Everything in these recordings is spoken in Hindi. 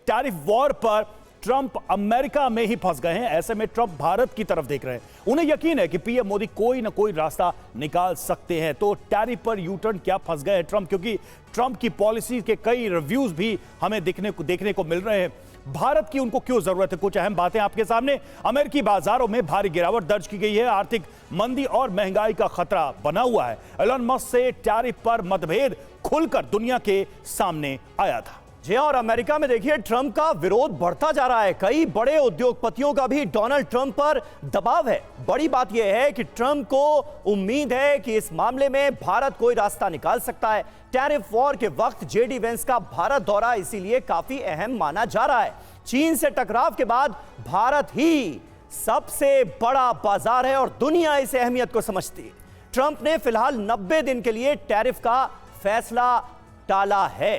टैरिफ वॉर पर ट्रंप अमेरिका में ही फंस गए हैं। ऐसे में ट्रंप भारत की तरफ देख रहे हैं। उन्हें यकीन है कि पीएम मोदी कोई ना कोई रास्ता निकाल सकते हैं। तो टैरिफ पर यू टर्न क्या फंस गए हैं ट्रंप, क्योंकि ट्रंप की पॉलिसी के कई रिव्यूज भी हमें देखने को मिल रहे हैं। भारत की उनको क्यों जरूरत है, कुछ अहम बातें आपके सामने। अमेरिकी बाजारों में भारी गिरावट दर्ज की गई है। आर्थिक मंदी और महंगाई का खतरा बना हुआ है। एलन मस्क से टैरिफ पर मतभेद खुलकर दुनिया के सामने आया था। जी और अमेरिका में देखिए ट्रंप का विरोध बढ़ता जा रहा है। कई बड़े उद्योगपतियों का भी डोनाल्ड ट्रंप पर दबाव है। बड़ी बात यह है कि ट्रंप को उम्मीद है कि इस मामले में भारत कोई रास्ता निकाल सकता है। टैरिफ वॉर के वक्त जेडी वेंस का भारत दौरा इसीलिए काफी अहम माना जा रहा है। चीन से टकराव के बाद भारत ही सबसे बड़ा बाजार है और दुनिया इस अहमियत को समझती है। ट्रंप ने फिलहाल 90 दिन के लिए टैरिफ का फैसला टाला है।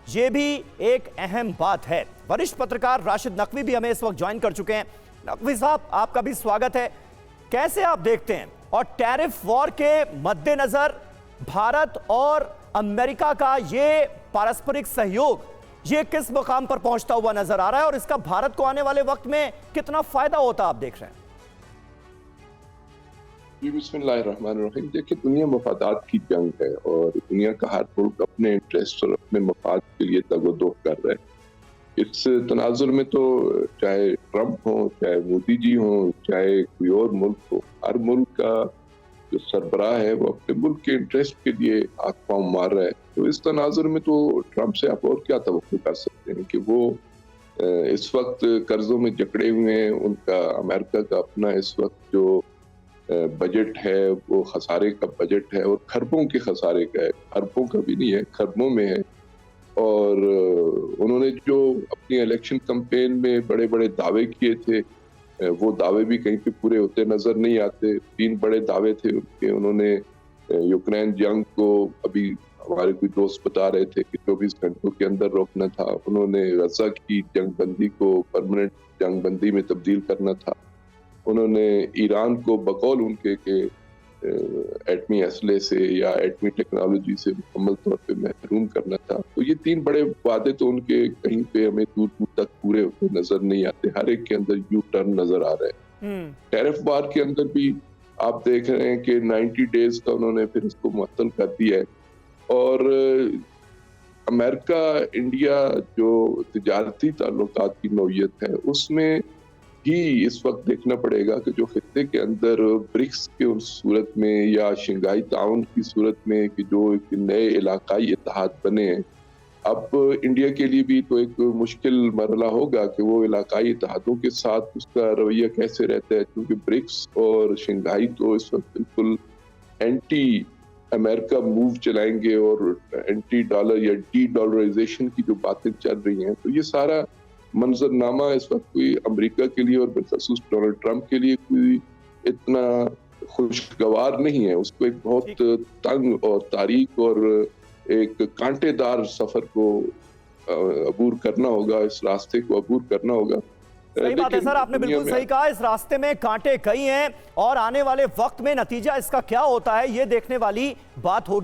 यह भी एक अहम बात है। वरिष्ठ पत्रकार राशिद नकवी भी हमें इस वक्त ज्वाइन कर चुके हैं। नकवी साहब, आपका भी स्वागत है। कैसे आप देखते हैं और टैरिफ वॉर के मद्देनजर भारत और अमेरिका का ये पारस्परिक सहयोग ये किस मुकाम पर पहुंचता हुआ नजर आ रहा है और इसका भारत को आने वाले वक्त में कितना फायदा होता आप देख रहे हैं? बिस्मिल्लाहिर्रहमानिर्रहीम। देखिए, दुनिया मफादात की जंग है और दुनिया का हर मुल्क अपने इंटरेस्ट और अपने मफाद के लिए तगोदो कर रहा है। इस तनाजुर में तो चाहे ट्रंप हो, चाहे मोदी जी हो, चाहे कोई और मुल्क हो, हर मुल्क का जो सरबराह है वो अपने मुल्क के इंटरेस्ट के लिए आंख पांव मार रहा है। तो इस तनाजुर में तो ट्रंप से आप और क्या तवक्को कर सकते हैं कि वो इस वक्त कर्जों में जकड़े हुए हैं। उनका अमेरिका का अपना इस वक्त जो बजट है वो खसारे का बजट है और खरबों के खसारे का है। खरबों का भी नहीं है, खरबों में है। और उन्होंने जो अपनी इलेक्शन कैंपेन में बड़े बड़े दावे किए थे वो दावे भी कहीं पे पूरे होते नजर नहीं आते। 3 बड़े दावे थे उनके। उन्होंने यूक्रेन जंग को, अभी हमारे कोई दोस्त बता रहे थे कि 24 घंटों के अंदर रोकना था। उन्होंने गजा की जंगबंदी को परमानेंट जंगबंदी में तब्दील करना था। उन्होंने ईरान को बकौल उनके के एटमी असले से या एटमी टेक्नोलॉजी से मुकम्मल तौर पे महरूम करना था। तो ये 3 बड़े वादे तो उनके कहीं पे हमें दूर दूर तक पूरे होते नजर नहीं आते। हर एक के अंदर यू टर्न नजर आ रहा है। टैरिफ वार के अंदर भी आप देख रहे हैं कि 90 डेज का उन्होंने फिर इसको मुअत्तल कर दिया है। और अमेरिका इंडिया जो तिजारती ताल्लुकात की नौयत है उसमें ही इस वक्त देखना पड़ेगा कि जो खित्ते के अंदर ब्रिक्स के उस सूरत में या शंघाई ताउन की सूरत में कि जो एक नए इलाकाई इत्तेहाद बने हैं, अब इंडिया के लिए भी तो एक मुश्किल मरला होगा कि वो इलाकाई इत्तेहादों के साथ उसका रवैया कैसे रहता है, क्योंकि ब्रिक्स और शंघाई तो इस वक्त बिल्कुल एंटी अमेरिका मूव चलाएंगे और एंटी डॉलर या डी डॉलराइजेशन की जो बातें चल रही हैं। तो ये सारा मंजरनामा इस वक्त कोई अमेरिका के लिए और बिलखसूस डोनाल्ड ट्रंप के लिए कोई इतना खुशगवार नहीं है। उसको एक बहुत तंग और तारीख और एक कांटेदार सफर को अबूर करना होगा, इस रास्ते को अबूर करना होगा। सही बात है सर, आपने बिल्कुल सही कहा। इस रास्ते में कांटे कई हैं और आने वाले वक्त में नतीजा इसका क्या होता है ये देखने वाली बात होगी।